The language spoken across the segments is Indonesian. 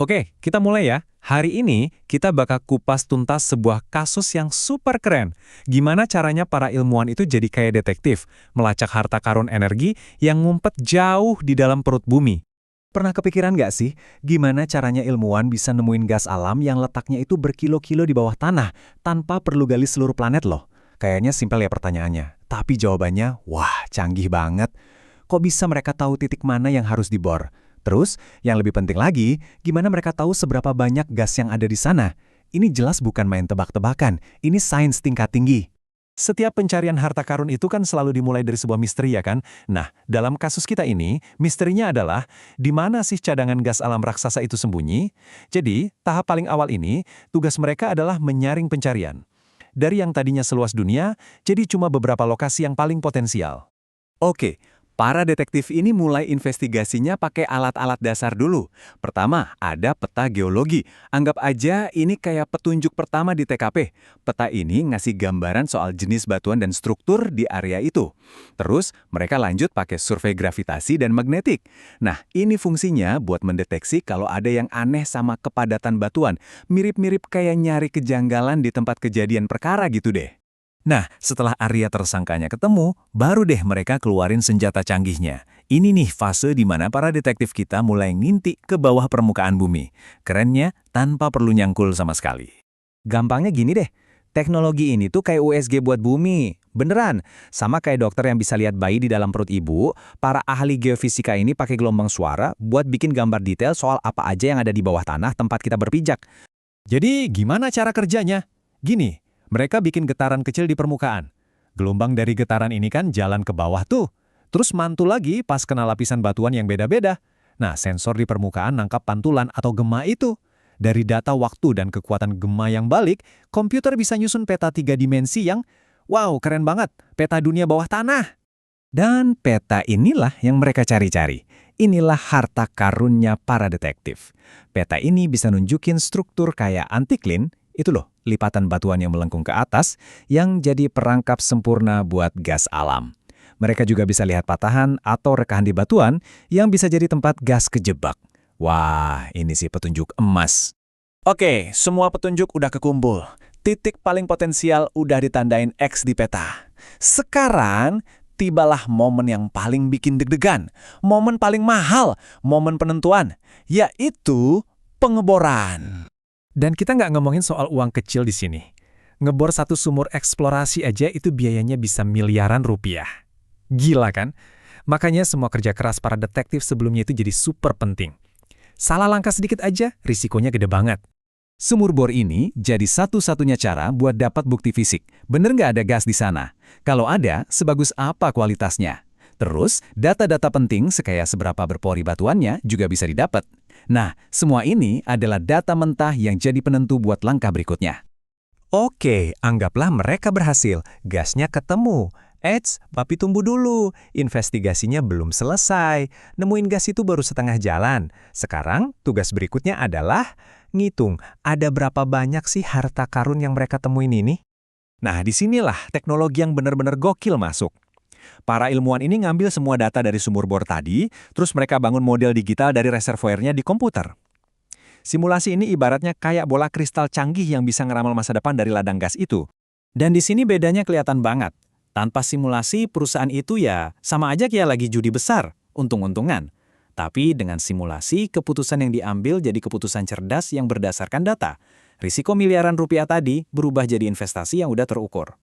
Oke, kita mulai ya. Hari ini kita bakal kupas tuntas sebuah kasus yang super keren. Gimana caranya para ilmuwan itu jadi kayak detektif, melacak harta karun energi yang ngumpet jauh di dalam perut bumi. Pernah kepikiran nggak sih, gimana caranya ilmuwan bisa nemuin gas alam yang letaknya itu berkilo-kilo di bawah tanah, tanpa perlu gali seluruh planet loh? Kayaknya simpel ya pertanyaannya, tapi jawabannya, wah canggih banget. Kok bisa mereka tahu titik mana yang harus dibor? Terus, yang lebih penting lagi, gimana mereka tahu seberapa banyak gas yang ada di sana? Ini jelas bukan main tebak-tebakan, ini sains tingkat tinggi. Setiap pencarian harta karun itu kan selalu dimulai dari sebuah misteri ya kan? Nah, dalam kasus kita ini, misterinya adalah di mana sih cadangan gas alam raksasa itu sembunyi? Jadi, tahap paling awal ini, tugas mereka adalah menyaring pencarian. Dari yang tadinya seluas dunia, jadi cuma beberapa lokasi yang paling potensial. Oke, para detektif ini mulai investigasinya pakai alat-alat dasar dulu. Pertama, ada peta geologi. Anggap aja ini kayak petunjuk pertama di TKP. Peta ini ngasih gambaran soal jenis batuan dan struktur di area itu. Terus, mereka lanjut pakai survei gravitasi dan magnetik. Nah, ini fungsinya buat mendeteksi kalau ada yang aneh sama kepadatan batuan. Mirip-mirip kayak nyari kejanggalan di tempat kejadian perkara gitu deh. Nah, setelah area tersangkanya ketemu, baru deh mereka keluarin senjata canggihnya. Ini nih fase di mana para detektif kita mulai ngintik ke bawah permukaan bumi. Kerennya, tanpa perlu nyangkul sama sekali. Gampangnya gini deh, teknologi ini tuh kayak USG buat bumi. Beneran, sama kayak dokter yang bisa lihat bayi di dalam perut ibu, para ahli geofisika ini pakai gelombang suara buat bikin gambar detail soal apa aja yang ada di bawah tanah tempat kita berpijak. Jadi, gimana cara kerjanya? Gini, mereka bikin getaran kecil di permukaan. Gelombang dari getaran ini kan jalan ke bawah tuh. Terus mantul lagi pas kena lapisan batuan yang beda-beda. Nah, sensor di permukaan nangkap pantulan atau gema itu. Dari data waktu dan kekuatan gema yang balik, komputer bisa nyusun peta 3 dimensi yang, wow, keren banget, peta dunia bawah tanah. Dan peta inilah yang mereka cari-cari. Inilah harta karunnya para detektif. Peta ini bisa nunjukin struktur kayak antiklin, itu loh, lipatan batuan yang melengkung ke atas, yang jadi perangkap sempurna buat gas alam. Mereka juga bisa lihat patahan atau rekahan di batuan yang bisa jadi tempat gas kejebak. Wah, ini sih petunjuk emas. Oke, semua petunjuk udah kekumpul. Titik paling potensial udah ditandain X di peta. Sekarang, tibalah momen yang paling bikin deg-degan. Momen paling mahal, momen penentuan, yaitu pengeboran. Dan kita nggak ngomongin soal uang kecil di sini. Ngebor satu sumur eksplorasi aja itu biayanya bisa miliaran rupiah. Gila kan? Makanya semua kerja keras para detektif sebelumnya itu jadi super penting. Salah langkah sedikit aja, risikonya gede banget. Sumur bor ini jadi satu-satunya cara buat dapat bukti fisik. Bener nggak ada gas di sana? Kalau ada, sebagus apa kualitasnya? Terus, data-data penting kayak seberapa berpori batuannya juga bisa didapat. Nah, semua ini adalah data mentah yang jadi penentu buat langkah berikutnya. Oke, anggaplah mereka berhasil. Gasnya ketemu. Tapi tunggu dulu. Investigasinya belum selesai. Nemuin gas itu baru setengah jalan. Sekarang, tugas berikutnya adalah ngitung ada berapa banyak sih harta karun yang mereka temuin ini. Nah, disinilah teknologi yang benar-benar gokil masuk. Para ilmuwan ini ngambil semua data dari sumur bor tadi, terus mereka bangun model digital dari reservoirnya di komputer. Simulasi ini ibaratnya kayak bola kristal canggih yang bisa ngeramal masa depan dari ladang gas itu. Dan di sini bedanya kelihatan banget. Tanpa simulasi, perusahaan itu ya sama aja kayak lagi judi besar, untung-untungan. Tapi dengan simulasi, keputusan yang diambil jadi keputusan cerdas yang berdasarkan data. Risiko miliaran rupiah tadi berubah jadi investasi yang udah terukur.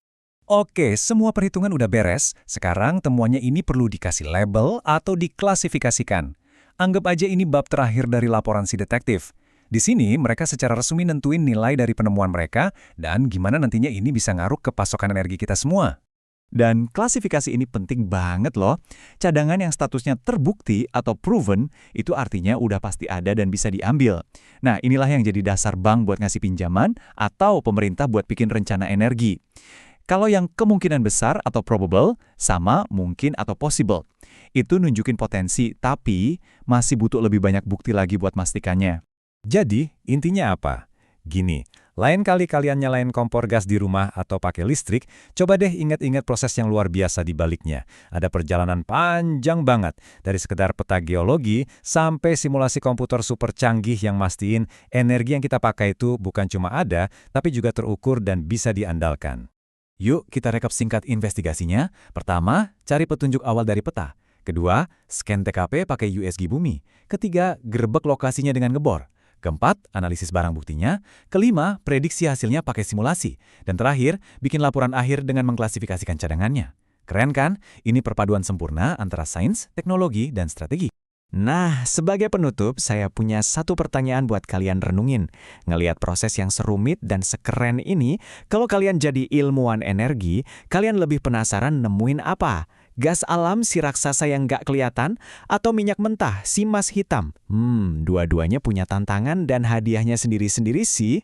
Oke, semua perhitungan udah beres. Sekarang temuannya ini perlu dikasih label atau diklasifikasikan. Anggap aja ini bab terakhir dari laporan si detektif. Di sini mereka secara resmi nentuin nilai dari penemuan mereka dan gimana nantinya ini bisa ngaruh ke pasokan energi kita semua. Dan klasifikasi ini penting banget loh. Cadangan yang statusnya terbukti atau proven itu artinya udah pasti ada dan bisa diambil. Nah, inilah yang jadi dasar bank buat ngasih pinjaman atau pemerintah buat bikin rencana energi. Kalau yang kemungkinan besar atau probable, sama mungkin atau possible. Itu nunjukin potensi, tapi masih butuh lebih banyak bukti lagi buat mastikannya. Jadi, intinya apa? Gini, Lain kali kalian nyalain kompor gas di rumah atau pakai listrik, coba deh ingat-ingat proses yang luar biasa di baliknya. Ada perjalanan panjang banget, dari sekedar peta geologi sampai simulasi komputer super canggih yang mastiin energi yang kita pakai itu bukan cuma ada, tapi juga terukur dan bisa diandalkan. Yuk kita rekap singkat investigasinya. Pertama, cari petunjuk awal dari peta. Kedua, scan TKP pakai USG bumi. Ketiga, gerbek lokasinya dengan ngebor. Keempat, analisis barang buktinya. Kelima, prediksi hasilnya pakai simulasi. Dan terakhir, bikin laporan akhir dengan mengklasifikasikan cadangannya. Keren kan? Ini perpaduan sempurna antara sains, teknologi, dan strategi. Nah, sebagai penutup, saya punya satu pertanyaan buat kalian renungin. Ngelihat proses yang serumit dan sekeren ini, kalau kalian jadi ilmuwan energi, kalian lebih penasaran nemuin apa? Gas alam si raksasa yang nggak kelihatan, atau minyak mentah si emas hitam? Dua-duanya punya tantangan dan hadiahnya sendiri-sendiri sih.